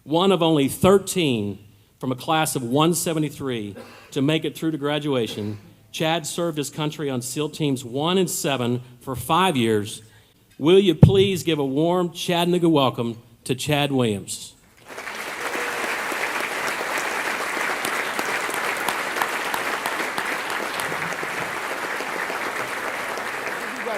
one of only 13 from a class of 173 to make it through to graduation, Chad served his country on SEAL Teams 1 and 7 for 5 years. Will you please give a warm Chattanooga welcome to Chad Williams?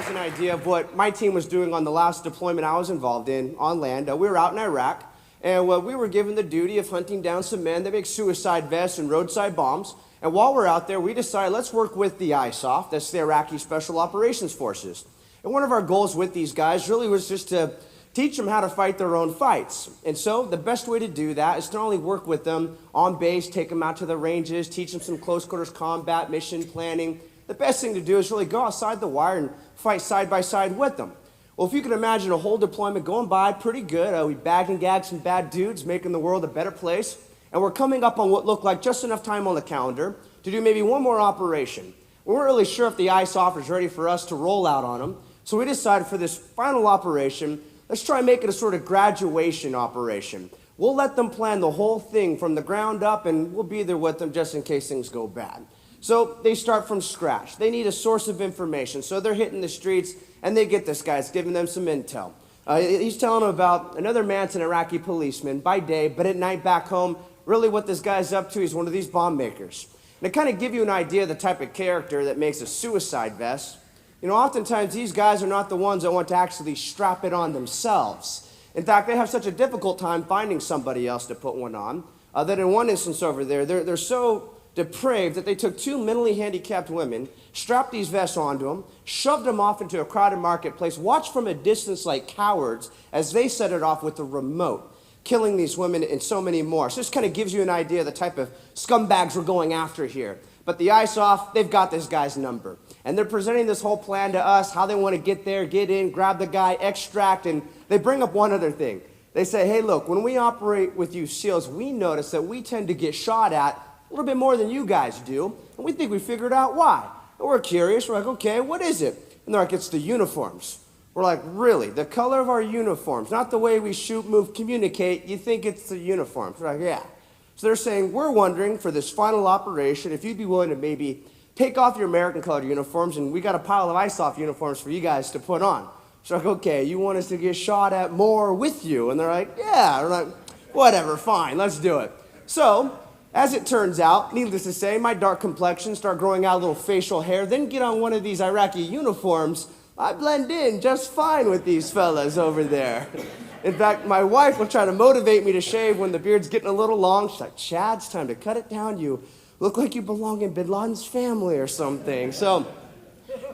An idea of what my team was doing on the last deployment I was involved in on land. We were out in Iraq, and we were given the duty of hunting down some men that make suicide vests and roadside bombs. And while we're out there, we decided let's work with the ISOF, that's the Iraqi Special Operations Forces. And one of our goals with these guys really was just to teach them how to fight their own fights. And so the best way to do that is to not only work with them on base, take them out to the ranges, teach them some close quarters combat, mission planning. The best thing to do is really go outside the wire and fight side by side with them. Well, if you can imagine a whole deployment going by pretty good, we bagged and gagged some bad dudes, making the world a better place, and we're coming up on what looked like just enough time on the calendar to do maybe one more operation. We weren't really sure if the ISOF was ready for us to roll out on them, so we decided for this final operation, let's try and make it a sort of graduation operation. We'll let them plan the whole thing from the ground up, and we'll be there with them just in case things go bad. So they start from scratch. They need a source of information. So they're hitting the streets, and they get this guy. It's giving them some intel. He's telling them about another man's an Iraqi policeman by day, but at night back home, really what this guy's up to, he's one of these bomb makers. And to kind of give you an idea of the type of character that makes a suicide vest, you know, oftentimes these guys are not the ones that want to actually strap it on themselves. In fact, they have such a difficult time finding somebody else to put one on that in one instance over there, they're so depraved that they took two mentally handicapped women, strapped these vests onto them, shoved them off into a crowded marketplace, watched from a distance like cowards as they set it off with a remote, killing these women and so many more. So this kind of gives you an idea of the type of scumbags we're going after here. But the ISOF, they've got this guy's number. And they're presenting this whole plan to us, how they want to get there, get in, grab the guy, extract, and they bring up one other thing. They say, hey, look, when we operate with you SEALs, we notice that we tend to get shot at a little bit more than you guys do, and we think we figured out why. And we're curious, we're like, okay, what is it? And they're like, it's the uniforms. We're like, really? The color of our uniforms, not the way we shoot, move, communicate, you think it's the uniforms? We're like, yeah. So they're saying, we're wondering for this final operation, if you'd be willing to maybe take off your American colored uniforms, and we got a pile of ISOF uniforms for you guys to put on. So like, okay, you want us to get shot at more with you? And they're like, yeah. We're like, whatever, fine, let's do it. So, as it turns out, needless to say, my dark complexion start growing out a little facial hair, then get on one of these Iraqi uniforms. I blend in just fine with these fellas over there. In fact, my wife will try to motivate me to shave when the beard's getting a little long. She's like, Chad, it's time to cut it down. You look like you belong in Bin Laden's family or something. So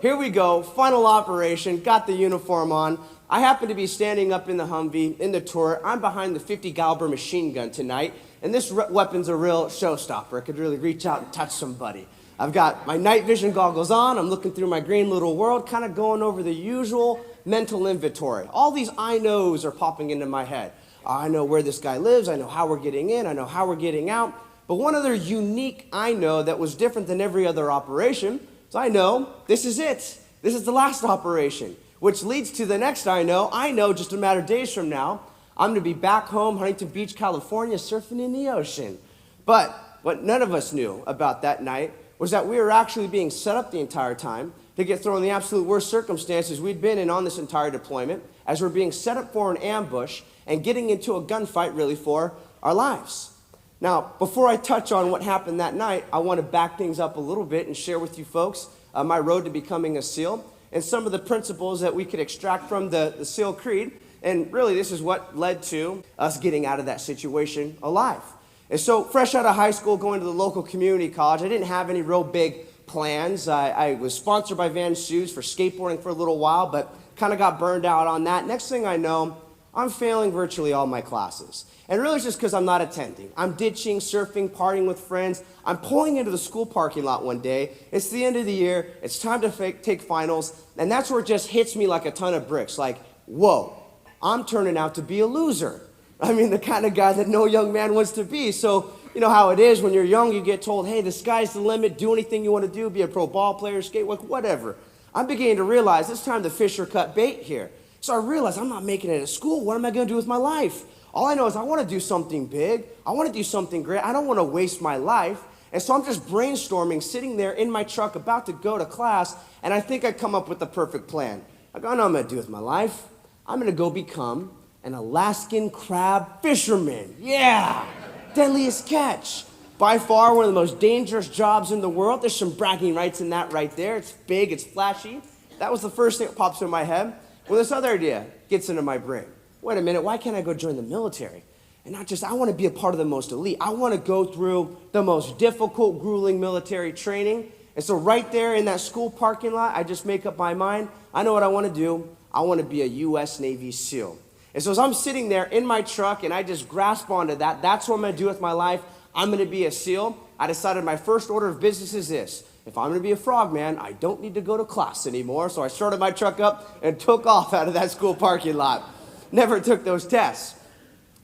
here we go, final operation, got the uniform on. I happen to be standing up in the Humvee, in the turret. I'm behind the 50 caliber machine gun tonight. And this weapon's a real showstopper. It could really reach out and touch somebody. I've got my night vision goggles on. I'm looking through my green little world, kind of going over the usual mental inventory. All these I knows are popping into my head. I know where this guy lives. I know how we're getting in. I know how we're getting out. But one other unique I know that was different than every other operation is I know this is it. This is the last operation, which leads to the next I know just a matter of days from now, I'm going to be back home, Huntington Beach, California, surfing in the ocean. But what none of us knew about that night was that we were actually being set up the entire time to get thrown in the absolute worst circumstances we'd been in on this entire deployment, as we're being set up for an ambush and getting into a gunfight really for our lives. Now, before I touch on what happened that night, I want to back things up a little bit and share with you folks my road to becoming a SEAL and some of the principles that we could extract from the SEAL Creed. And really, this is what led to us getting out of that situation alive. And so, fresh out of high school, going to the local community college, I didn't have any real big plans. I was sponsored by Vans Shoes for skateboarding for a little while, but kind of got burned out on that. Next thing I know, I'm failing virtually all my classes. And really, it's just because I'm not attending. I'm ditching, surfing, partying with friends. I'm pulling into the school parking lot one day. It's the end of the year. It's time to take finals. And that's where it just hits me like a ton of bricks. Like, whoa. I'm turning out to be a loser. I mean, the kind of guy that no young man wants to be. So, you know how it is when you're young, you get told, hey, the sky's the limit, do anything you want to do, be a pro ball player, skate, whatever. I'm beginning to realize it's time to fish or cut bait here. So I realized I'm not making it at school. What am I going to do with my life? All I know is I want to do something big. I want to do something great. I don't want to waste my life. And so I'm just brainstorming, sitting there in my truck, about to go to class, and I think I come up with the perfect plan. I go, I know what I'm going to do with my life. I'm going to go become an Alaskan crab fisherman. Yeah, deadliest catch. By far one of the most dangerous jobs in the world. There's some bragging rights in that right there. It's big, it's flashy. That was the first thing that pops in my head. Well, this other idea gets into my brain. Wait a minute, why can't I go join the military? And not just, I want to be a part of the most elite. I want to go through the most difficult, grueling military training. And so right there in that school parking lot, I just make up my mind. I know what I want to do. I want to be a U.S. Navy SEAL. And so as I'm sitting there in my truck and I just grasp onto that, that's what I'm going to do with my life. I'm going to be a SEAL. I decided my first order of business is this. If I'm going to be a frogman, I don't need to go to class anymore. So I started my truck up and took off out of that school parking lot. Never took those tests.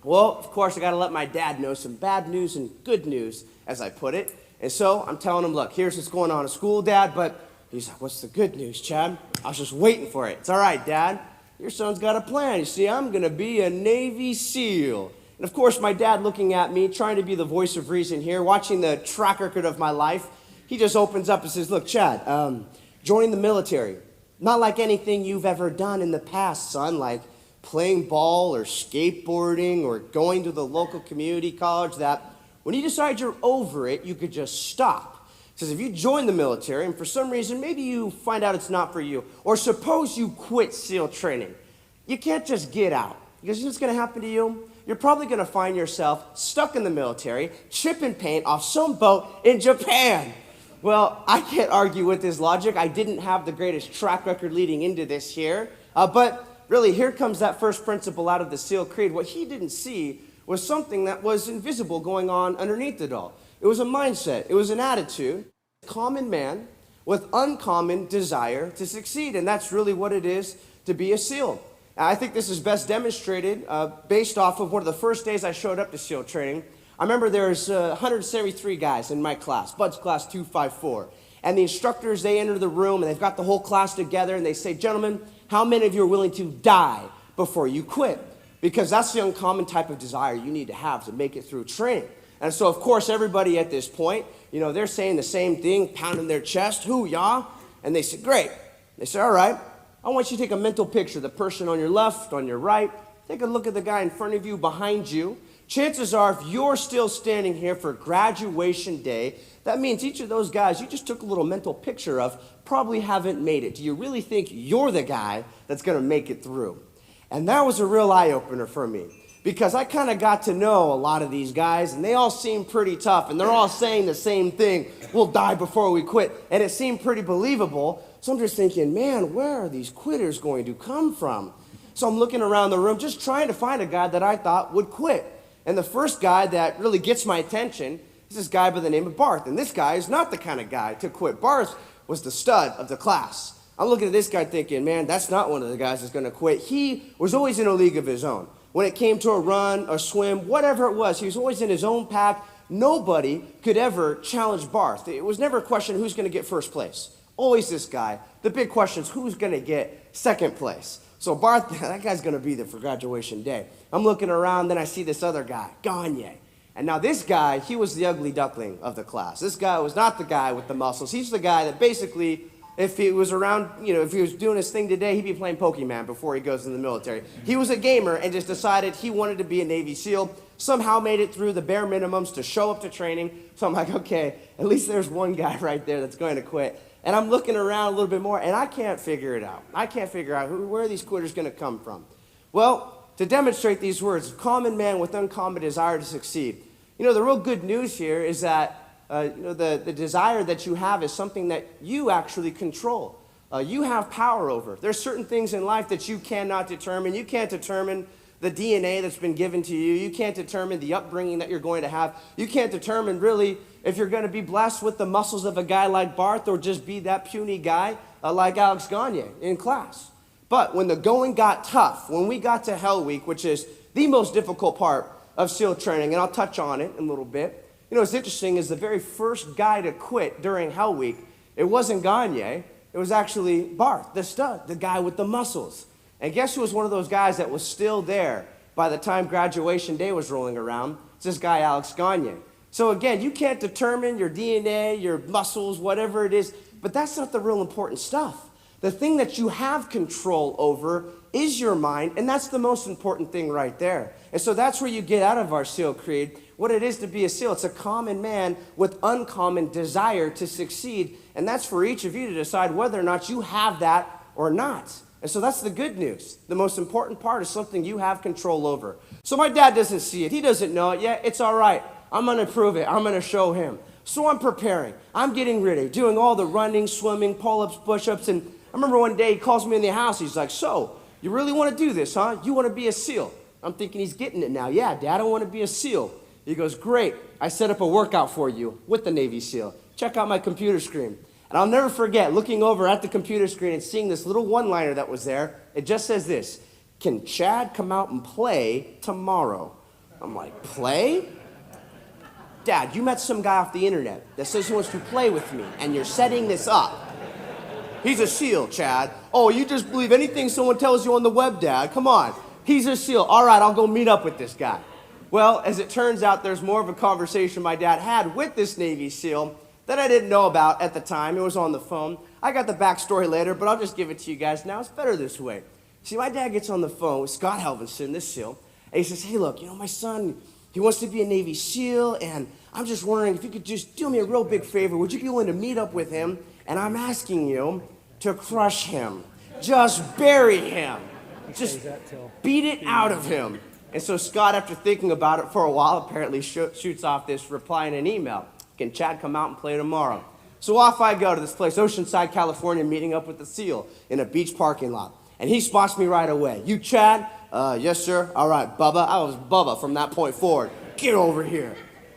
Well, of course, I got to let my dad know some bad news and good news, as I put it. And so I'm telling him, look, here's what's going on at school, Dad. But he's like, what's the good news, Chad? I was just waiting for it. It's all right, Dad. Your son's got a plan. You see, I'm going to be a Navy SEAL. And of course, my dad looking at me, trying to be the voice of reason here, watching the track record of my life, he just opens up and says, look, Chad, joining the military, not like anything you've ever done in the past, son, like playing ball or skateboarding or going to the local community college, that when you decide you're over it, you could just stop. He says, if you join the military and for some reason, maybe you find out it's not for you, or suppose you quit SEAL training, you can't just get out. Because you know what's going to happen to you? You're probably going to find yourself stuck in the military, chipping paint off some boat in Japan. Well, I can't argue with this logic. I didn't have the greatest track record leading into this here. But really, here comes that first principle out of the SEAL Creed. What he didn't see was something that was invisible going on underneath it all. It was a mindset. It was an attitude. Common man with uncommon desire to succeed. And that's really what it is to be a SEAL. I think this is best demonstrated based off of one of the first days I showed up to SEAL training. I remember there's 173 guys in my class, Bud's class 254. And the instructors, they enter the room and they've got the whole class together and they say, gentlemen, how many of you are willing to die before you quit? Because that's the uncommon type of desire you need to have to make it through training. And so, of course, everybody at this point, you know, they're saying the same thing, pounding their chest, hoo-yah. And they said, great. They said, all right. I want you to take a mental picture, the person on your left, on your right. Take a look at the guy in front of you, behind you. Chances are, if you're still standing here for graduation day, that means each of those guys you just took a little mental picture of probably haven't made it. Do you really think you're the guy that's going to make it through? And that was a real eye-opener for me because I kind of got to know a lot of these guys, and they all seem pretty tough, and they're all saying the same thing, we'll die before we quit, and it seemed pretty believable. So I'm just thinking, man, where are these quitters going to come from? So I'm looking around the room just trying to find a guy that I thought would quit. And the first guy that really gets my attention is this guy by the name of Barth. And this guy is not the kind of guy to quit. Barth was the stud of the class. I'm looking at this guy thinking, man, that's not one of the guys that's going to quit. He was always in a league of his own. When it came to a run, a swim, whatever it was, he was always in his own pack. Nobody could ever challenge Barth. It was never a question who's going to get first place. Always this guy. The big question is who's going to get second place. So Barth, that guy's going to be there for graduation day. I'm looking around, then I see this other guy, Gagne. And now this guy, he was the ugly duckling of the class. This guy was not the guy with the muscles. He's the guy that basically, if he was around, you know, if he was doing his thing today, he'd be playing Pokemon before he goes in the military. He was a gamer and just decided he wanted to be a Navy SEAL. Somehow made it through the bare minimums to show up to training. So I'm like, okay, at least there's one guy right there that's going to quit. And I'm looking around a little bit more, and I can't figure it out. I can't figure out where are these quitters going to come from. Well, to demonstrate these words, common man with uncommon desire to succeed. You know, the real good news here is that the desire that you have is something that you actually control. You have power over. There's certain things in life that you cannot determine. You can't determine the DNA that's been given to you. You can't determine the upbringing that you're going to have. You can't determine really if you're going to be blessed with the muscles of a guy like Barth or just be that puny guy like Alex Gagne in class. But when the going got tough, when we got to Hell Week, which is the most difficult part of SEAL training, and I'll touch on it in a little bit. You know, what's interesting is the very first guy to quit during Hell Week, it wasn't Gagne, it was actually Barth, the stud, the guy with the muscles. And guess who was one of those guys that was still there by the time graduation day was rolling around, it's this guy, Alex Gagne. So again, you can't determine your DNA, your muscles, whatever it is, but that's not the real important stuff. The thing that you have control over is your mind, and that's the most important thing right there. And so that's where you get out of our SEAL creed what it is to be a SEAL. It's a common man with uncommon desire to succeed, and that's for each of you to decide whether or not you have that or not. And so that's the good news. The most important part is something you have control over. So my dad doesn't see it. He doesn't know it yet. It's all right. I'm going to prove it. I'm going to show him. So I'm preparing. I'm getting ready, doing all the running, swimming, pull-ups, push-ups. And I remember one day he calls me in the house. He's like, so you really want to do this, huh? You want to be a SEAL? I'm thinking he's getting it now. Yeah, Dad, I want to be a SEAL. He goes, great. I set up a workout for you with the Navy SEAL. Check out my computer screen. And I'll never forget looking over at the computer screen and seeing this little one-liner that was there. It just says this: can Chad come out and play tomorrow? I'm like, play? Dad, you met some guy off the internet that says he wants to play with me, and you're setting this up. He's a SEAL, Chad. Oh, you just believe anything someone tells you on the web, Dad. Come on. He's a SEAL. All right, I'll go meet up with this guy. Well, as it turns out, there's more of a conversation my dad had with this Navy SEAL that I didn't know about at the time. It was on the phone. I got the backstory later, but I'll just give it to you guys now. It's better this way. See, my dad gets on the phone with Scott Helvenston, this SEAL, and he says, hey, look, my son, he wants to be a Navy SEAL, and I'm just wondering if you could just do me a real big favor. Would you be willing to meet up with him? And I'm asking you to crush him. Just bury him. Just beat it out of him. And so Scott, after thinking about it for a while, apparently shoots off this reply in an email. Can Chad come out and play tomorrow? So off I go to this place, Oceanside, California, meeting up with the SEAL in a beach parking lot. And he spots me right away. You Chad? Yes, sir. All right, Bubba. I was Bubba from that point forward. Get over here.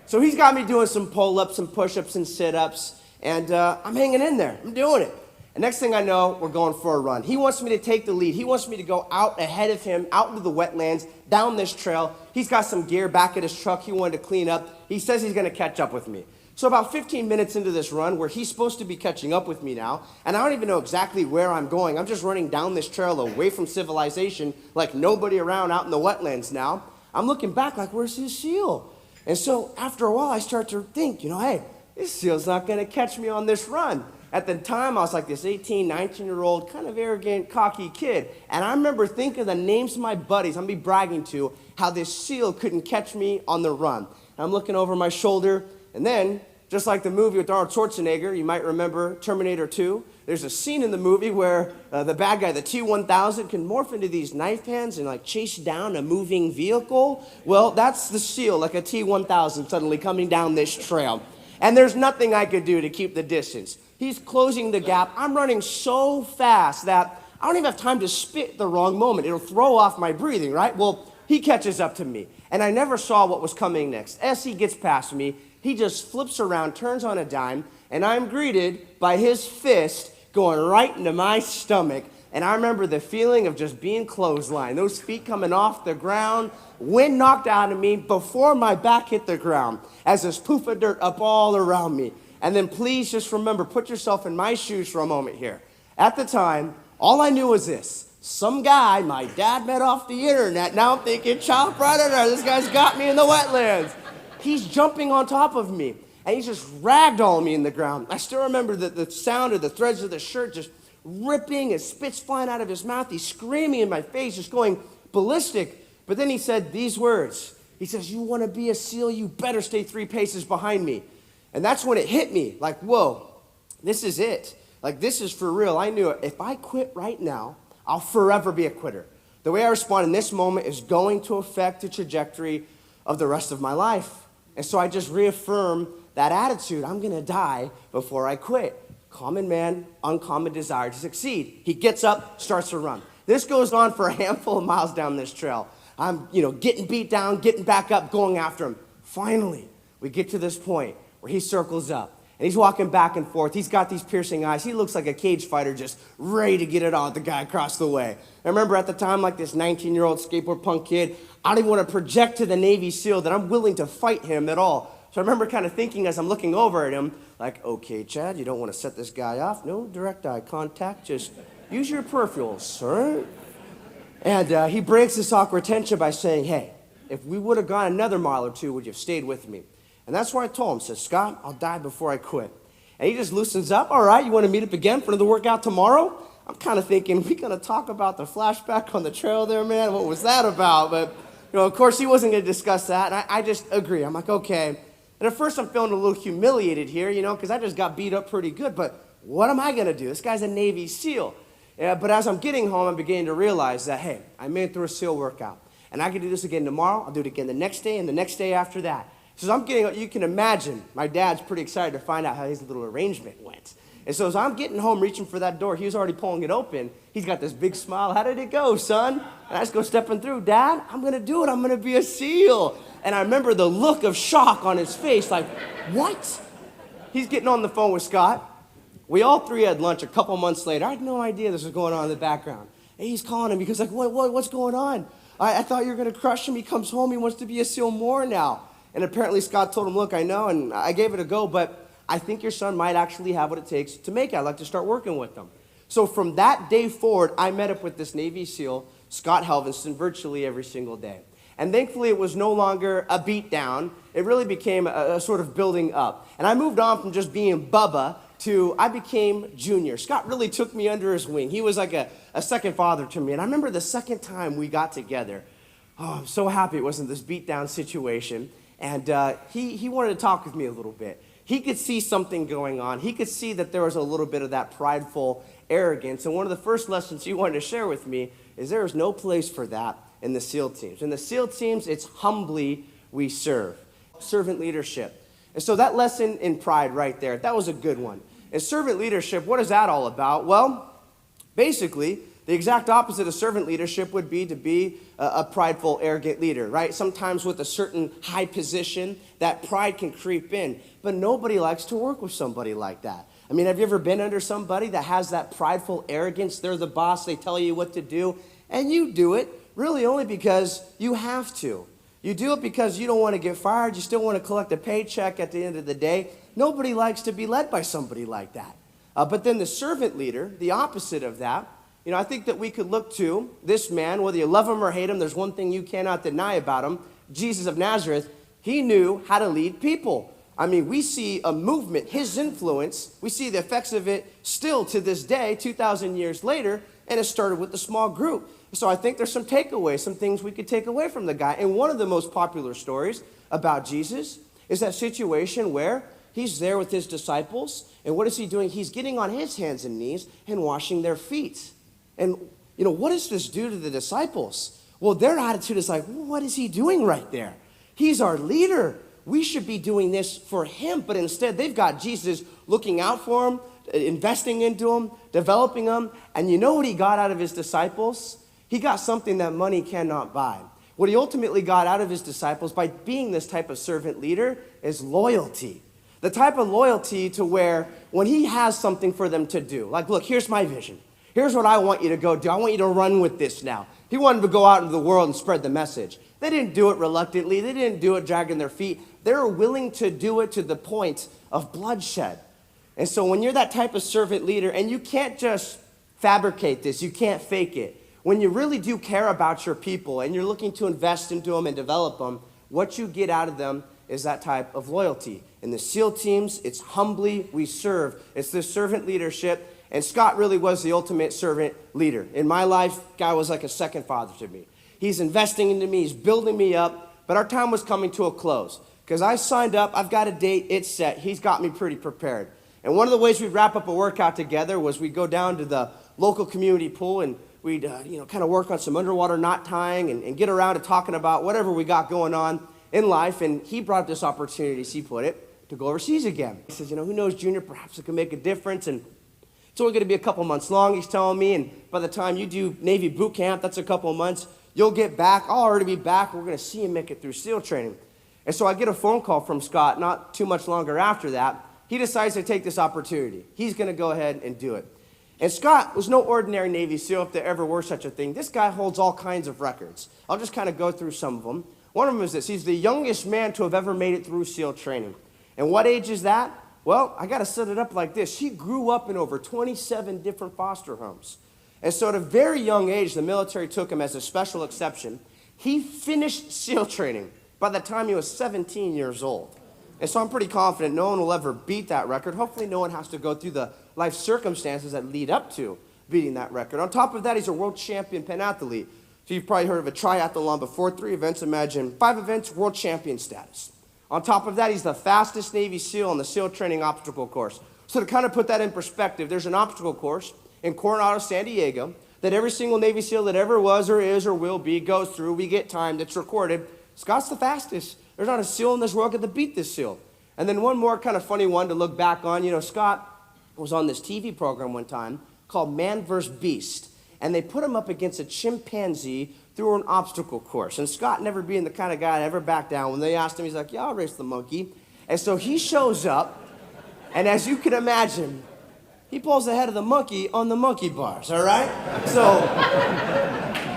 So he's got me doing some pull-ups and push-ups and sit-ups, and I'm hanging in there. I'm doing it. And next thing I know, we're going for a run. He wants me to take the lead. He wants me to go out ahead of him, out into the wetlands, down this trail. He's got some gear back at his truck he wanted to clean up. He says he's going to catch up with me. So about 15 minutes into this run, where he's supposed to be catching up with me now, and I don't even know exactly where I'm going. I'm just running down this trail away from civilization, like nobody around out in the wetlands now. I'm looking back like, where's his SEAL? And so after a while, I start to think, hey, this SEAL's not going to catch me on this run. At the time, I was like this 18, 19-year-old, kind of arrogant, cocky kid. And I remember thinking the names of my buddies I'm going to be bragging to, how this SEAL couldn't catch me on the run. And I'm looking over my shoulder, and then, just like the movie with Arnold Schwarzenegger, you might remember Terminator 2, there's a scene in the movie where the bad guy, the T-1000, can morph into these knife hands and chase down a moving vehicle. Well, that's the SEAL, like a T-1000 suddenly coming down this trail. And there's nothing I could do to keep the distance. He's closing the gap. I'm running so fast that I don't even have time to spit the wrong moment. It'll throw off my breathing, right? Well, he catches up to me, and I never saw what was coming next. As he gets past me, he just flips around, turns on a dime, and I'm greeted by his fist going right into my stomach. And I remember the feeling of just being clotheslined, those feet coming off the ground, wind knocked out of me before my back hit the ground, as this poof of dirt up all around me. And then please just remember, put yourself in my shoes for a moment here. At the time, all I knew was this: some guy my dad met off the internet, now I'm thinking, child predator, this guy's got me in the wetlands. He's jumping on top of me, and he's just ragdolling me in the ground. I still remember the sound of the threads of the shirt just ripping, his spit's flying out of his mouth. He's screaming in my face, just going ballistic. But then he said these words. He says, you want to be a SEAL, you better stay 3 paces behind me. And that's when it hit me, like, whoa, this is it. Like, this is for real. I knew it. If I quit right now, I'll forever be a quitter. The way I respond in this moment is going to affect the trajectory of the rest of my life. And so I just reaffirm that attitude. I'm going to die before I quit. Common man, uncommon desire to succeed. He gets up, starts to run. This goes on for a handful of miles down this trail. I'm, getting beat down, getting back up, going after him. Finally, we get to this point where he circles up, and he's walking back and forth. He's got these piercing eyes. He looks like a cage fighter just ready to get it on with the guy across the way. I remember at the time, like this 19-year-old skateboard punk kid, I don't even want to project to the Navy SEAL that I'm willing to fight him at all. So I remember kind of thinking as I'm looking over at him, like, okay, Chad, you don't want to set this guy off. No direct eye contact. Just use your peripherals, sir. And he breaks this awkward tension by saying, hey, if we would have gone another mile or two, would you have stayed with me? And that's where I told him, says, Scott, I'll die before I quit. And he just loosens up. All right, you want to meet up again for another workout tomorrow? I'm kind of thinking, we going to talk about the flashback on the trail there, man? What was that about? But, of course, he wasn't going to discuss that. And I just agree. I'm like, okay. And at first, I'm feeling a little humiliated here, because I just got beat up pretty good. But what am I going to do? This guy's a Navy SEAL. Yeah, but as I'm getting home, I'm beginning to realize that, hey, I made it through a SEAL workout. And I can do this again tomorrow. I'll do it again the next day and the next day after that. So you can imagine, my dad's pretty excited to find out how his little arrangement went. And so as I'm getting home, reaching for that door, he was already pulling it open. He's got this big smile. How did it go, son? And I just go stepping through. Dad, I'm going to do it. I'm going to be a SEAL. And I remember the look of shock on his face, like, what? He's getting on the phone with Scott. We all three had lunch a couple months later. I had no idea this was going on in the background. And he's calling him because like, what's going on? I thought you were going to crush him. He comes home. He wants to be a SEAL more now. And apparently Scott told him, look, I know, and I gave it a go, but I think your son might actually have what it takes to make it. I'd like to start working with him. So from that day forward, I met up with this Navy SEAL, Scott Helvenston, virtually every single day. And thankfully, it was no longer a beat down. It really became a sort of building up. And I moved on from just being Bubba to I became Junior. Scott really took me under his wing. He was like a second father to me. And I remember the second time we got together, I'm so happy it wasn't this beat down situation. And he wanted to talk with me a little bit. He could see something going on. He could see that there was a little bit of that prideful arrogance. And one of the first lessons he wanted to share with me is there is no place for that in the SEAL teams. In the SEAL teams, it's humbly we serve. Servant leadership. And so that lesson in pride right there, that was a good one. And servant leadership, what is that all about? Well, basically, the exact opposite of servant leadership would be to be a prideful, arrogant leader, right? Sometimes with a certain high position, that pride can creep in. But nobody likes to work with somebody like that. I mean, have you ever been under somebody that has that prideful arrogance? They're the boss, they tell you what to do, and you do it really only because you have to. You do it because you don't want to get fired, you still want to collect a paycheck at the end of the day. Nobody likes to be led by somebody like that. But then the servant leader, the opposite of that, I think that we could look to this man, whether you love him or hate him, there's one thing you cannot deny about him, Jesus of Nazareth. He knew how to lead people. I mean, we see a movement, his influence, we see the effects of it still to this day, 2,000 years later, and it started with a small group. So I think there's some takeaways, some things we could take away from the guy. And one of the most popular stories about Jesus is that situation where he's there with his disciples, and what is he doing? He's getting on his hands and knees and washing their feet. And, what does this do to the disciples? Well, their attitude is like, well, what is he doing right there? He's our leader. We should be doing this for him. But instead, they've got Jesus looking out for him, investing into him, developing him. And you know what he got out of his disciples? He got something that money cannot buy. What he ultimately got out of his disciples by being this type of servant leader is loyalty. The type of loyalty to where when he has something for them to do, like, look, here's my vision. Here's what I want you to go do. I want you to run with this now. He wanted to go out into the world and spread the message. They didn't do it reluctantly. They didn't do it dragging their feet. They were willing to do it to the point of bloodshed. And so when you're that type of servant leader, and you can't just fabricate this, you can't fake it. When you really do care about your people and you're looking to invest into them and develop them, what you get out of them is that type of loyalty. In the SEAL teams, it's humbly we serve. It's this servant leadership. And Scott really was the ultimate servant leader. In my life, guy was like a second father to me. He's investing into me. He's building me up. But our time was coming to a close. Because I signed up. I've got a date. It's set. He's got me pretty prepared. And one of the ways we'd wrap up a workout together was we'd go down to the local community pool and we'd kind of work on some underwater knot tying and get around to talking about whatever we got going on in life. And he brought up this opportunity, as he put it, to go overseas again. He says, who knows, Junior, perhaps it can make a difference. And it's only going to be a couple months long, he's telling me, and by the time you do Navy boot camp, that's a couple of months, you'll get back. I'll already be back. We're going to see him make it through SEAL training. And so I get a phone call from Scott not too much longer after that. He decides to take this opportunity. He's going to go ahead and do it. And Scott was no ordinary Navy SEAL, if there ever were such a thing. This guy holds all kinds of records. I'll just kind of go through some of them. One of them is this. He's the youngest man to have ever made it through SEAL training. And what age is that? Well, I got to set it up like this. He grew up in over 27 different foster homes. And so at a very young age, the military took him as a special exception. He finished SEAL training by the time he was 17 years old. And so I'm pretty confident no one will ever beat that record. Hopefully no one has to go through the life circumstances that lead up to beating that record. On top of that, he's a world champion pentathlete. So you've probably heard of a triathlon before, 3 events. Imagine 5 events, world champion status. On top of that, he's the fastest Navy SEAL on the SEAL training obstacle course. So to kind of put that in perspective, there's an obstacle course in Coronado, San Diego, that every single Navy SEAL that ever was or is or will be goes through. We get timed, it's recorded. Scott's the fastest. There's not a SEAL in this world that could beat this SEAL. And then one more kind of funny one to look back on. You know, Scott was on this TV program one time called Man vs. Beast. And they put him up against a chimpanzee through an obstacle course. And Scott, never being the kind of guy to ever back down, when they asked him, he's like, yeah, I'll race the monkey. And so he shows up, and as you can imagine, he pulls the head of the monkey on the monkey bars, all right? So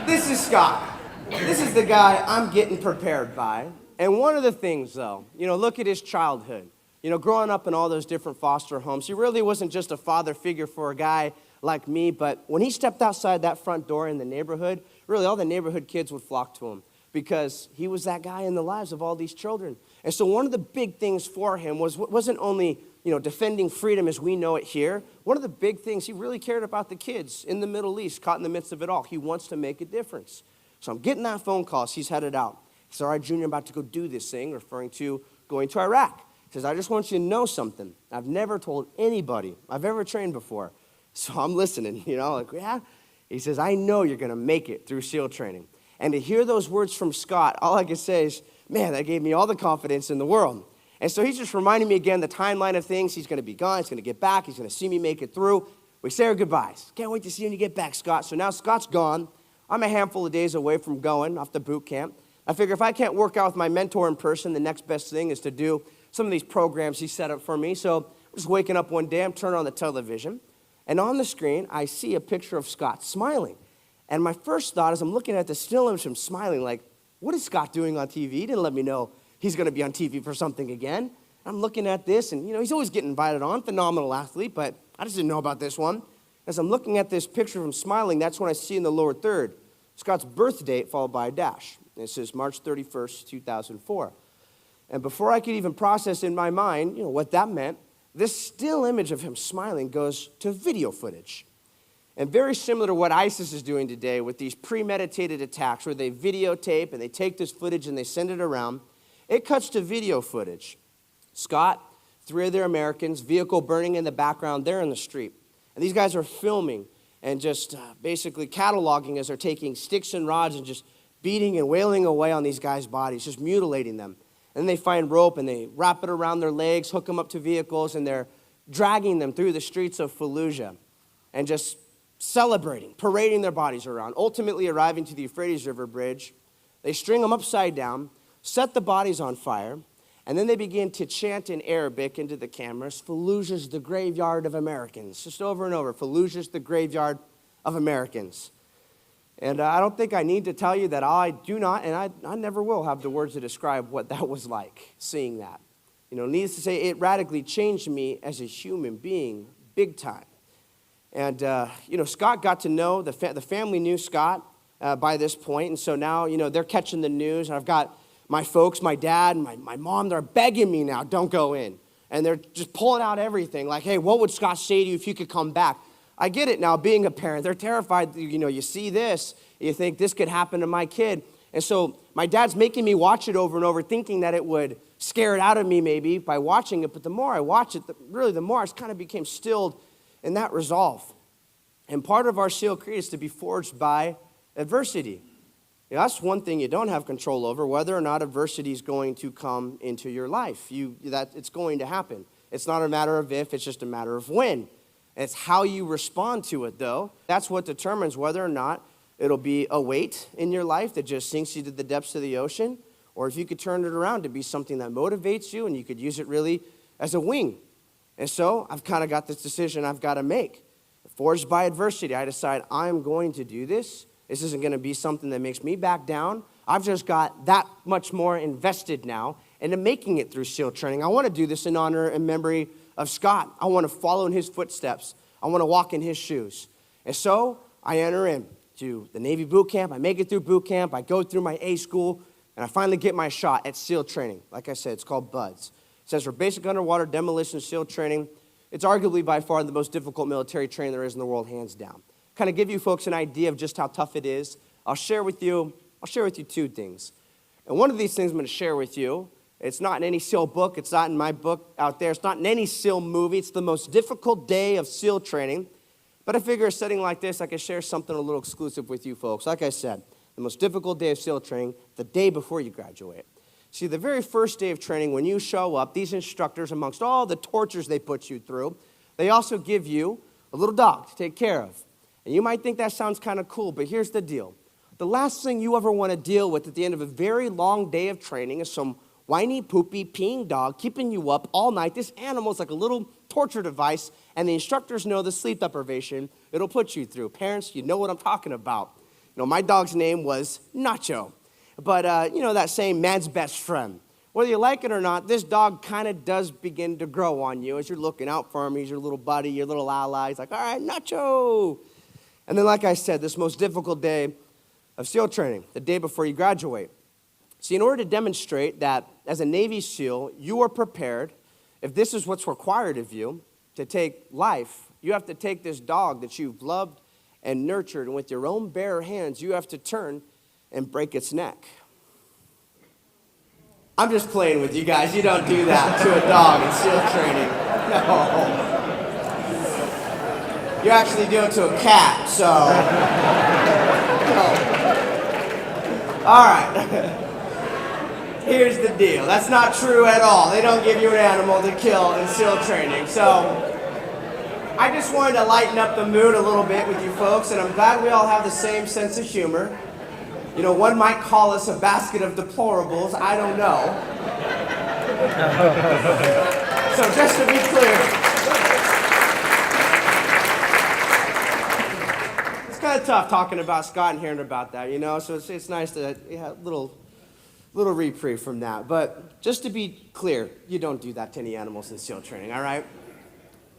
this is Scott. This is the guy I'm getting prepared by. And one of the things, though, you know, look at his childhood. You know, growing up in all those different foster homes, he really wasn't just a father figure for a guy like me, but when he stepped outside that front door in the neighborhood, really all the neighborhood kids would flock to him because he was that guy in the lives of all these children. And so one of the big things for him wasn't only, you know, defending freedom as we know it here. One of the big things, he really cared about the kids in the Middle East, caught in the midst of it all. He wants to make a difference. So I'm getting that phone call. He's headed out. He said, all right, Junior, I'm about to go do this thing, referring to going to Iraq. He says, I just want you to know something. I've never told anybody I've ever trained before. So I'm listening, you know, like, yeah. He says, I know you're going to make it through SEAL training. And to hear those words from Scott, all I can say is, man, that gave me all the confidence in the world. And so he's just reminding me again the timeline of things. He's going to be gone. He's going to get back. He's going to see me make it through. We say our goodbyes. Can't wait to see you when you get back, Scott. So now Scott's gone. I'm a handful of days away from going off to boot camp. I figure if I can't work out with my mentor in person, the next best thing is to do some of these programs he set up for me. So I'm just waking up one day. I'm turning on the television. And on the screen, I see a picture of Scott smiling. And my first thought is I'm looking at the still image of him smiling, like, what is Scott doing on TV? He didn't let me know he's going to be on TV for something again. I'm looking at this, and, you know, he's always getting invited on, phenomenal athlete, but I just didn't know about this one. As I'm looking at this picture of him smiling, that's when I see in the lower third Scott's birth date followed by a dash. And it says March 31st, 2004. And before I could even process in my mind, you know, what that meant, this still image of him smiling goes to video footage. And very similar to what ISIS is doing today with these premeditated attacks where they videotape and they take this footage and they send it around, it cuts to video footage. Scott, 3 other Americans, vehicle burning in the background, they're in the street. And these guys are filming and just basically cataloging as they're taking sticks and rods and just beating and wailing away on these guys' bodies, just mutilating them. And then they find rope and they wrap it around their legs, hook them up to vehicles, and they're dragging them through the streets of Fallujah and just celebrating, parading their bodies around, ultimately arriving to the Euphrates River Bridge. They string them upside down, set the bodies on fire, and then they begin to chant in Arabic into the cameras, Fallujah's the graveyard of Americans, just over and over, Fallujah's the graveyard of Americans. And I don't think I need to tell you that I do not, and I never will have the words to describe what that was like, seeing that. You know, needless to say, it radically changed me as a human being, big time. And, you know, Scott got to know, the family knew Scott by this point, and so now, you know, they're catching the news, and I've got my folks, my dad, and my mom, they're begging me now, don't go in. And they're just pulling out everything, like, hey, what would Scott say to you if you could come back? I get it now, being a parent. They're terrified. You know, you see this, you think this could happen to my kid. And so my dad's making me watch it over and over, thinking that it would scare it out of me maybe by watching it. But the more I watch it, really the more I kind of became stilled in that resolve. And part of our SEAL creed is to be forged by adversity. You know, that's one thing you don't have control over, whether or not adversity is going to come into your life. That it's going to happen. It's not a matter of if, it's just a matter of when. It's how you respond to it, though. That's what determines whether or not it'll be a weight in your life that just sinks you to the depths of the ocean, or if you could turn it around to be something that motivates you and you could use it really as a wing. And so I've kind of got this decision I've got to make. Forged by adversity, I decide I'm going to do this. This isn't going to be something that makes me back down. I've just got that much more invested now into making it through SEAL training. I want to do this in honor and memory of Scott. I want to follow in his footsteps. I want to walk in his shoes. And so I enter into the Navy boot camp. I make it through boot camp. I go through my A school, and I finally get my shot at SEAL training. Like I said, it's called BUDS. It stands for Basic Underwater Demolition SEAL Training. It's arguably by far the most difficult military training there is in the world, hands down. Kind of give you folks an idea of just how tough it is. I'll share with you two things. And one of these things I'm going to share with you, it's not in any SEAL book. It's not in my book out there. It's not in any SEAL movie. It's the most difficult day of SEAL training. But I figure a setting like this, I can share something a little exclusive with you folks. Like I said, the most difficult day of SEAL training, the day before you graduate. See, the very first day of training, when you show up, these instructors, amongst all the tortures they put you through, they also give you a little dog to take care of. And you might think that sounds kind of cool, but here's the deal. The last thing you ever want to deal with at the end of a very long day of training is some whiny, poopy, peeing dog keeping you up all night. This animal is like a little torture device, and the instructors know the sleep deprivation it'll put you through. Parents, you know what I'm talking about. You know, my dog's name was Nacho. But, you know, that saying, man's best friend. Whether you like it or not, this dog kind of does begin to grow on you as you're looking out for him. He's your little buddy, your little ally. He's like, all right, Nacho. And then, like I said, this most difficult day of SEAL training, the day before you graduate. See, in order to demonstrate that as a Navy SEAL, you are prepared, if this is what's required of you, to take life, you have to take this dog that you've loved and nurtured, and with your own bare hands, you have to turn and break its neck. I'm just playing with you guys. You don't do that to a dog in SEAL training. No. You actually do it to a cat, so. No. All right. Here's the deal. That's not true at all. They don't give you an animal to kill in SEAL training. So I just wanted to lighten up the mood a little bit with you folks, and I'm glad we all have the same sense of humor. You know, one might call us a basket of deplorables. I don't know. So just to be clear, it's kind of tough talking about Scott and hearing about that, you know, so it's nice to have a little reprieve from that. But just to be clear, you don't do that to any animals in SEAL training, all right?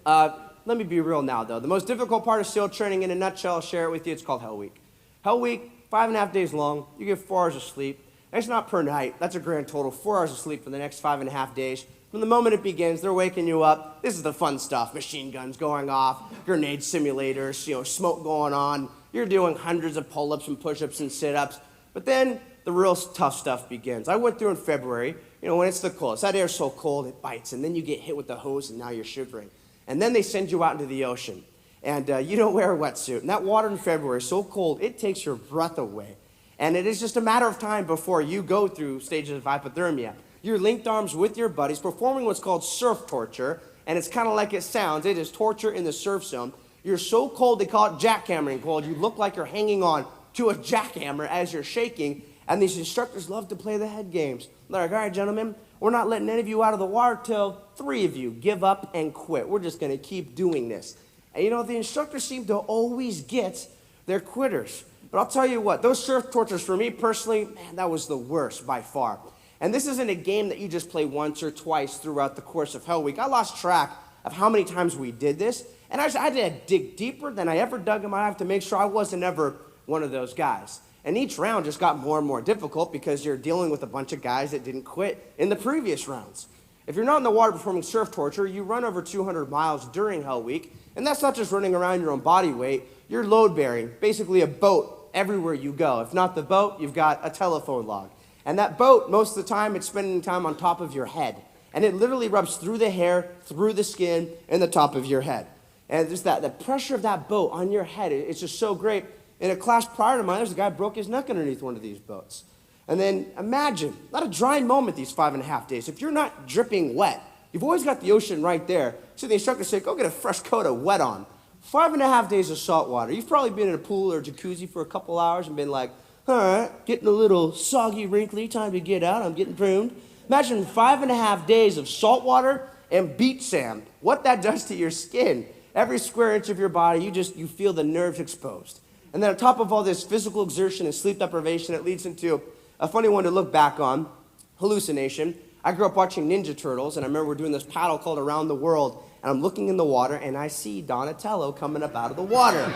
Let me be real now, though. The most difficult part of SEAL training, in a nutshell, I'll share it with you. It's called Hell Week. Hell Week, 5.5 days long. You get 4 hours of sleep. That's not per night. That's a grand total. 4 hours of sleep for the next 5.5 days. From the moment it begins, they're waking you up. This is the fun stuff. Machine guns going off, grenade simulators, you know, smoke going on. You're doing hundreds of pull-ups and push-ups and sit-ups. But then the real tough stuff begins. I went through in February, you know, when it's the coldest. That air's so cold, it bites. And then you get hit with the hose, and now you're shivering. And then they send you out into the ocean. And you don't wear a wetsuit. And that water in February is so cold, it takes your breath away. And it is just a matter of time before you go through stages of hypothermia. You're linked arms with your buddies, performing what's called surf torture. And it's kind of like it sounds. It is torture in the surf zone. You're so cold, they call it jackhammering cold. You look like you're hanging on to a jackhammer as you're shaking. And these instructors love to play the head games. They're like, all right, gentlemen, we're not letting any of you out of the water till 3 of you give up and quit. We're just going to keep doing this. And, you know, the instructors seem to always get their quitters. But I'll tell you what, those surf tortures for me personally, man, that was the worst by far. And this isn't a game that you just play once or twice throughout the course of Hell Week. I lost track of how many times we did this. And I had to dig deeper than I ever dug in my life to make sure I wasn't ever one of those guys. And each round just got more and more difficult because you're dealing with a bunch of guys that didn't quit in the previous rounds. If you're not in the water performing surf torture, you run over 200 miles during Hell Week. And that's not just running around your own body weight. You're load bearing, basically a boat everywhere you go. If not the boat, you've got a telephone log. And that boat, most of the time, it's spending time on top of your head. And it literally rubs through the hair, through the skin, and the top of your head. And just the pressure of that boat on your head, it's just so great. In a class prior to mine, there's a guy who broke his neck underneath one of these boats. And then imagine, not a dry moment these 5.5 days. If you're not dripping wet, you've always got the ocean right there. So the instructor said, go get a fresh coat of wet on. 5.5 days of salt water. You've probably been in a pool or a jacuzzi for a couple hours and been like, all right, getting a little soggy, wrinkly, time to get out, I'm getting pruned. Imagine 5.5 days of salt water and beach sand. What that does to your skin. Every square inch of your body, you feel the nerves exposed. And then on top of all this physical exertion and sleep deprivation, it leads into a funny one to look back on. hallucination. I grew up watching Ninja Turtles, and I remember we're doing this paddle called Around the World, and I'm looking in the water, and I see Donatello coming up out of the water.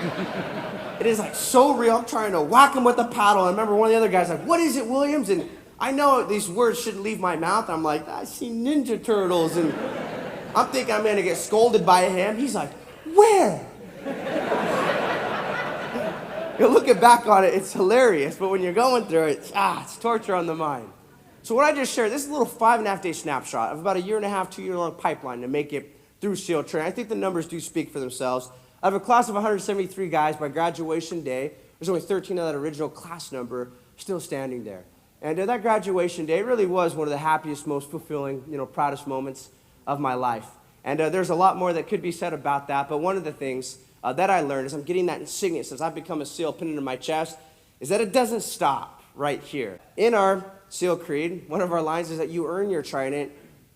It is like so real. I'm trying to whack him with the paddle. And I remember one of the other guys like, "What is it, Williams?" And I know these words shouldn't leave my mouth. I'm like, "I see Ninja Turtles," and I'm thinking I'm gonna get scolded by him. He's like, "Where?" Looking back on it, it's hilarious, but when you're going through it, it's torture on the mind. So what I just shared, this is a little 5.5-day snapshot of about a 1.5, 2 year long pipeline to make it through SEAL training. I think the numbers do speak for themselves. I have a class of 173 guys. By graduation day, there's only 13 of that original class number still standing there. And that graduation day really was one of the happiest, most fulfilling, proudest moments of my life. And there's a lot more that could be said about that, but one of the things that I learned as I'm getting that insignia, since I've become a SEAL pinned into my chest, is that it doesn't stop right here. In our SEAL Creed, one of our lines is that you earn your trident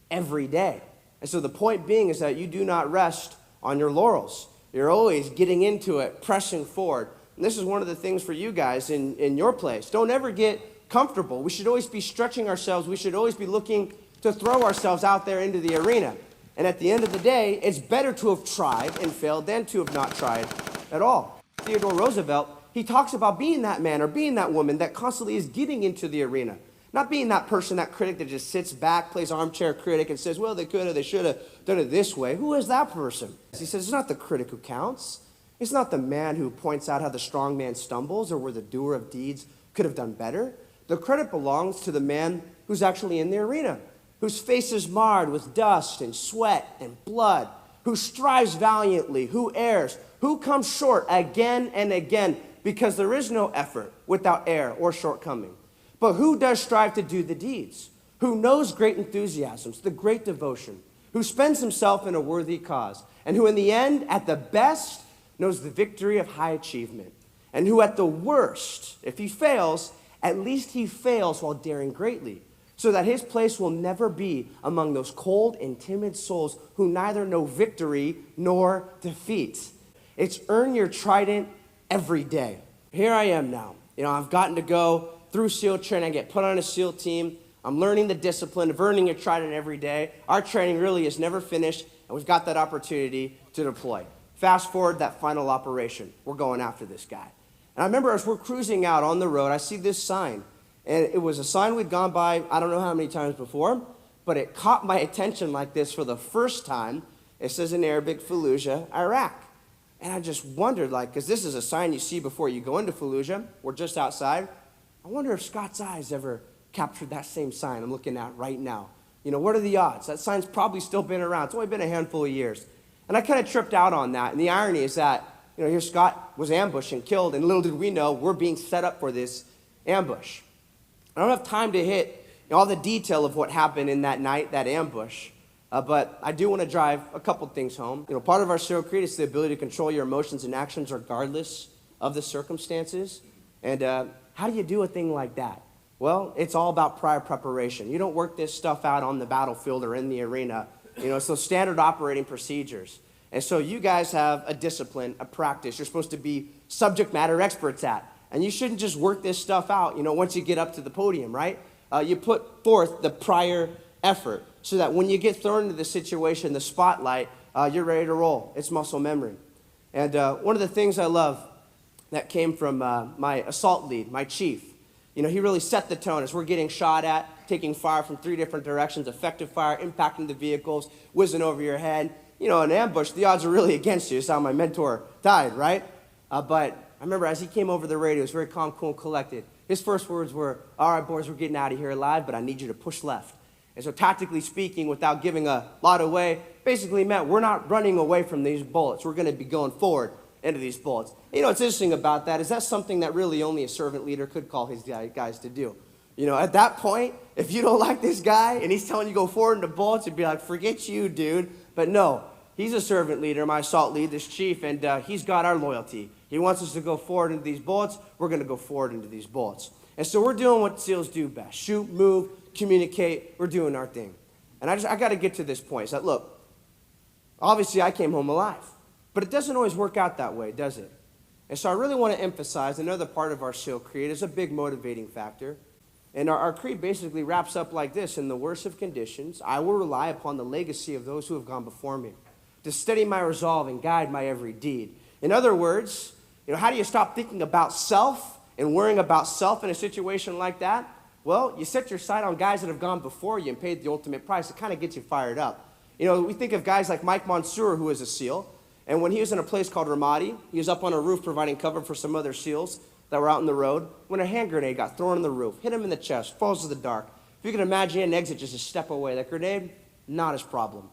every day. And so the point being is that you do not rest on your laurels. You're always getting into it, pressing forward. And this is one of the things for you guys in your place. Don't ever get comfortable. We should always be stretching ourselves. We should always be looking to throw ourselves out there into the arena. And at the end of the day, it's better to have tried and failed than to have not tried at all. Theodore Roosevelt, he talks about being that man or being that woman that constantly is getting into the arena. Not being that person, that critic that just sits back, plays armchair critic, and says, well, they could have, they should have done it this way. Who is that person? He says, it's not the critic who counts. It's not the man who points out how the strong man stumbles or where the doer of deeds could have done better. The credit belongs to the man who's actually in the arena, whose face is marred with dust and sweat and blood, who strives valiantly, who errs, who comes short again and again, because there is no effort without error or shortcoming. But who does strive to do the deeds, who knows great enthusiasms, the great devotion, who spends himself in a worthy cause, and who in the end, at the best, knows the victory of high achievement, and who at the worst, if he fails, at least he fails while daring greatly, so that his place will never be among those cold and timid souls who neither know victory nor defeat. It's earn your trident every day. Here I am now. I've gotten to go through SEAL training. I get put on a SEAL team. I'm learning the discipline of earning your trident every day. Our training really is never finished, and we've got that opportunity to deploy. Fast forward that final operation. We're going after this guy. And I remember as we're cruising out on the road, I see this sign. And it was a sign we'd gone by I don't know how many times before, but it caught my attention like this for the first time. It says in Arabic, Fallujah, Iraq. And I just wondered, because this is a sign you see before you go into Fallujah. We're just outside. I wonder if Scott's eyes ever captured that same sign I'm looking at right now. What are the odds? That sign's probably still been around. It's only been a handful of years. And I kind of tripped out on that. And the irony is that, here Scott was ambushed and killed, and little did we know we're being set up for this ambush. I don't have time to hit all the detail of what happened in that night, that ambush, but I do want to drive a couple things home. Part of our SEAL Creed is the ability to control your emotions and actions regardless of the circumstances. And how do you do a thing like that? Well, it's all about prior preparation. You don't work this stuff out on the battlefield or in the arena. It's those standard operating procedures. And so you guys have a discipline, a practice you're supposed to be subject matter experts at. And you shouldn't just work this stuff out, once you get up to the podium, right? You put forth the prior effort so that when you get thrown into the situation, the spotlight, you're ready to roll. It's muscle memory. And one of the things I love that came from my assault lead, my chief, he really set the tone as we're getting shot at, taking fire from 3 different directions, effective fire, impacting the vehicles, whizzing over your head. An ambush, the odds are really against you. It's how my mentor died, right? But I remember as he came over the radio, he was very calm, cool, and collected. His first words were, all right, boys, we're getting out of here alive, but I need you to push left. And so tactically speaking, without giving a lot away, basically meant we're not running away from these bullets. We're going to be going forward into these bullets. What's interesting about that is that's something that really only a servant leader could call his guys to do. At that point, if you don't like this guy and he's telling you to go forward into bullets, you'd be like, forget you, dude. But no, he's a servant leader, my assault lead, this chief, and he's got our loyalty. He wants us to go forward into these bullets. We're going to go forward into these bullets. And so we're doing what SEALs do best. Shoot, move, communicate. We're doing our thing. And I got to get to this point. So look, obviously I came home alive. But it doesn't always work out that way, does it? And so I really want to emphasize another part of our SEAL Creed is a big motivating factor. And our creed basically wraps up like this: in the worst of conditions, I will rely upon the legacy of those who have gone before me to steady my resolve and guide my every deed. In other words, how do you stop thinking about self and worrying about self in a situation like that? Well, you set your sight on guys that have gone before you and paid the ultimate price. It kind of gets you fired up. We think of guys like Mike Mansour, who is a SEAL, and when he was in a place called Ramadi, he was up on a roof providing cover for some other SEALs that were out in the road, when a hand grenade got thrown on the roof, hit him in the chest, falls to the dark. If you can imagine an exit just a step away, that grenade, not his problem.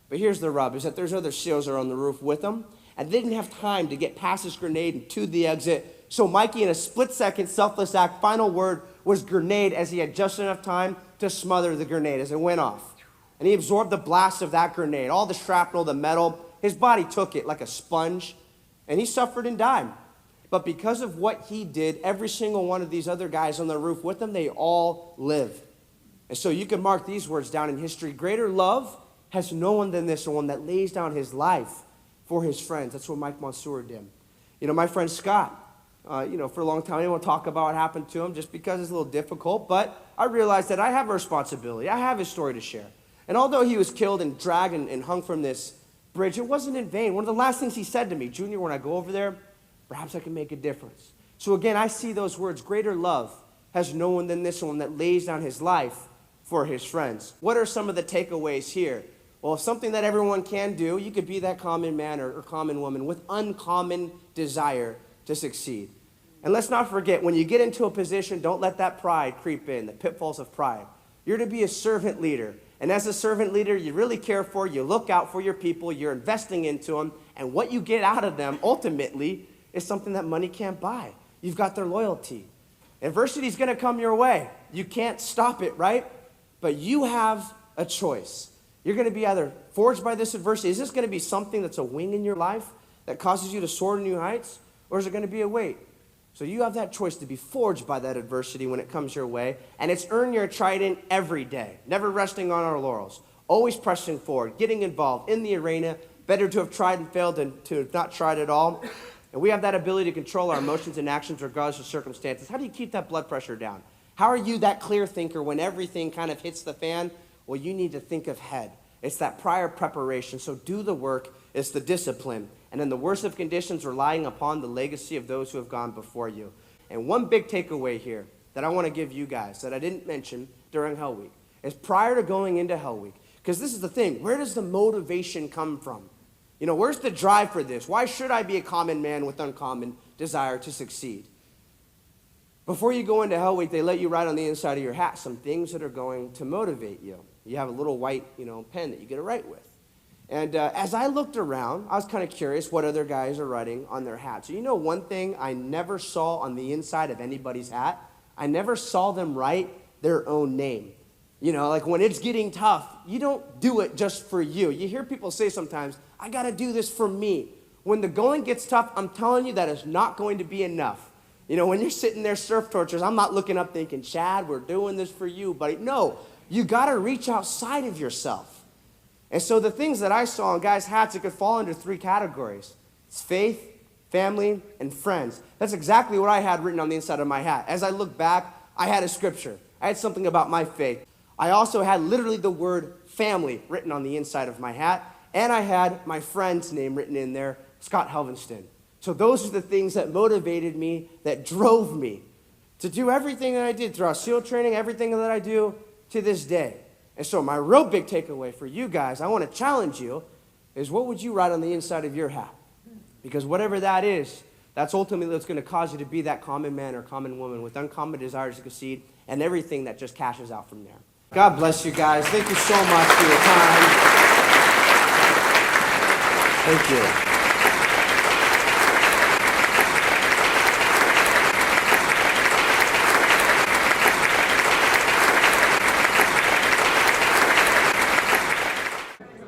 But here's the rub, is that there's other SEALs that are on the roof with him, and they didn't have time to get past this grenade and to the exit. So Mikey, in a split-second, selfless act, final word was grenade, as he had just enough time to smother the grenade as it went off. And he absorbed the blast of that grenade, all the shrapnel, the metal. His body took it like a sponge, and he suffered and died. But because of what he did, every single one of these other guys on the roof with him, they all live. And so you can mark these words down in history: greater love has no one than this one that lays down his life for his friends. That's what Mike Mansour did. My friend Scott, for a long time, I didn't want to talk about what happened to him just because it's a little difficult, but I realized that I have a responsibility. I have his story to share. And although he was killed and dragged and hung from this bridge, it wasn't in vain. One of the last things he said to me: Junior, when I go over there, perhaps I can make a difference. So again, I see those words: greater love has no one than this one that lays down his life for his friends. What are some of the takeaways here? Well, something that everyone can do, you could be that common man or common woman with uncommon desire to succeed. And let's not forget, when you get into a position, don't let that pride creep in, the pitfalls of pride. You're to be a servant leader. And as a servant leader, you really care for, you look out for your people, you're investing into them, and what you get out of them ultimately is something that money can't buy. You've got their loyalty. Adversity's going to come your way. You can't stop it, right? But you have a choice. You're going to be either forged by this adversity. Is this going to be something that's a wing in your life that causes you to soar to new heights? Or is it going to be a weight? So you have that choice to be forged by that adversity when it comes your way. And it's earn your trident every day. Never resting on our laurels. Always pressing forward, getting involved in the arena. Better to have tried and failed than to have not tried at all. And we have that ability to control our emotions and actions regardless of circumstances. How do you keep that blood pressure down? How are you that clear thinker when everything kind of hits the fan? Well, you need to think ahead. It's that prior preparation. So do the work. It's the discipline. And in the worst of conditions, relying upon the legacy of those who have gone before you. And one big takeaway here that I want to give you guys that I didn't mention during Hell Week is prior to going into Hell Week. Because this is the thing. Where does the motivation come from? Where's the drive for this? Why should I be a common man with uncommon desire to succeed? Before you go into Hell Week, they let you write on the inside of your hat some things that are going to motivate you. You have a little white, pen that you get to write with. And as I looked around, I was kind of curious what other guys are writing on their hats. So one thing I never saw on the inside of anybody's hat? I never saw them write their own name. Like when it's getting tough, you don't do it just for you. You hear people say sometimes, I got to do this for me. When the going gets tough, I'm telling you that is not going to be enough. When you're sitting there surf tortures, I'm not looking up thinking, Chad, we're doing this for you, buddy. No, you got to reach outside of yourself. And so the things that I saw on guys' hats, it could fall into 3 categories. It's faith, family, and friends. That's exactly what I had written on the inside of my hat. As I look back, I had a scripture. I had something about my faith. I also had literally the word family written on the inside of my hat. And I had my friend's name written in there, Scott Helvenston. So those are the things that motivated me, that drove me to do everything that I did throughout SEAL training, everything that I do to this day. And so my real big takeaway for you guys, I want to challenge you, is what would you write on the inside of your hat? Because whatever that is, that's ultimately what's going to cause you to be that common man or common woman with uncommon desires to succeed and everything that just cashes out from there. God bless you guys. Thank you so much for your time. Thank you.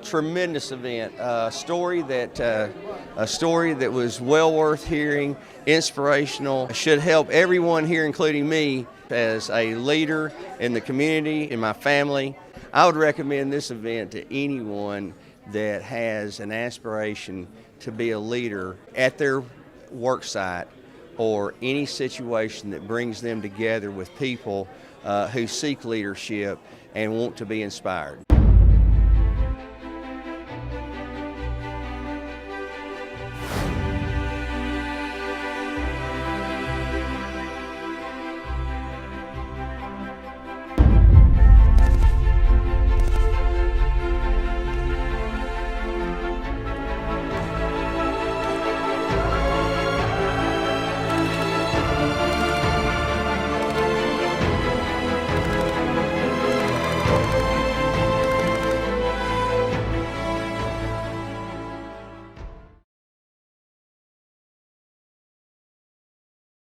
Tremendous event, a story that was well worth hearing, inspirational, should help everyone here, including me, as a leader in the community, in my family. I would recommend this event to anyone that has an aspiration to be a leader at their work site or any situation that brings them together with people who seek leadership and want to be inspired.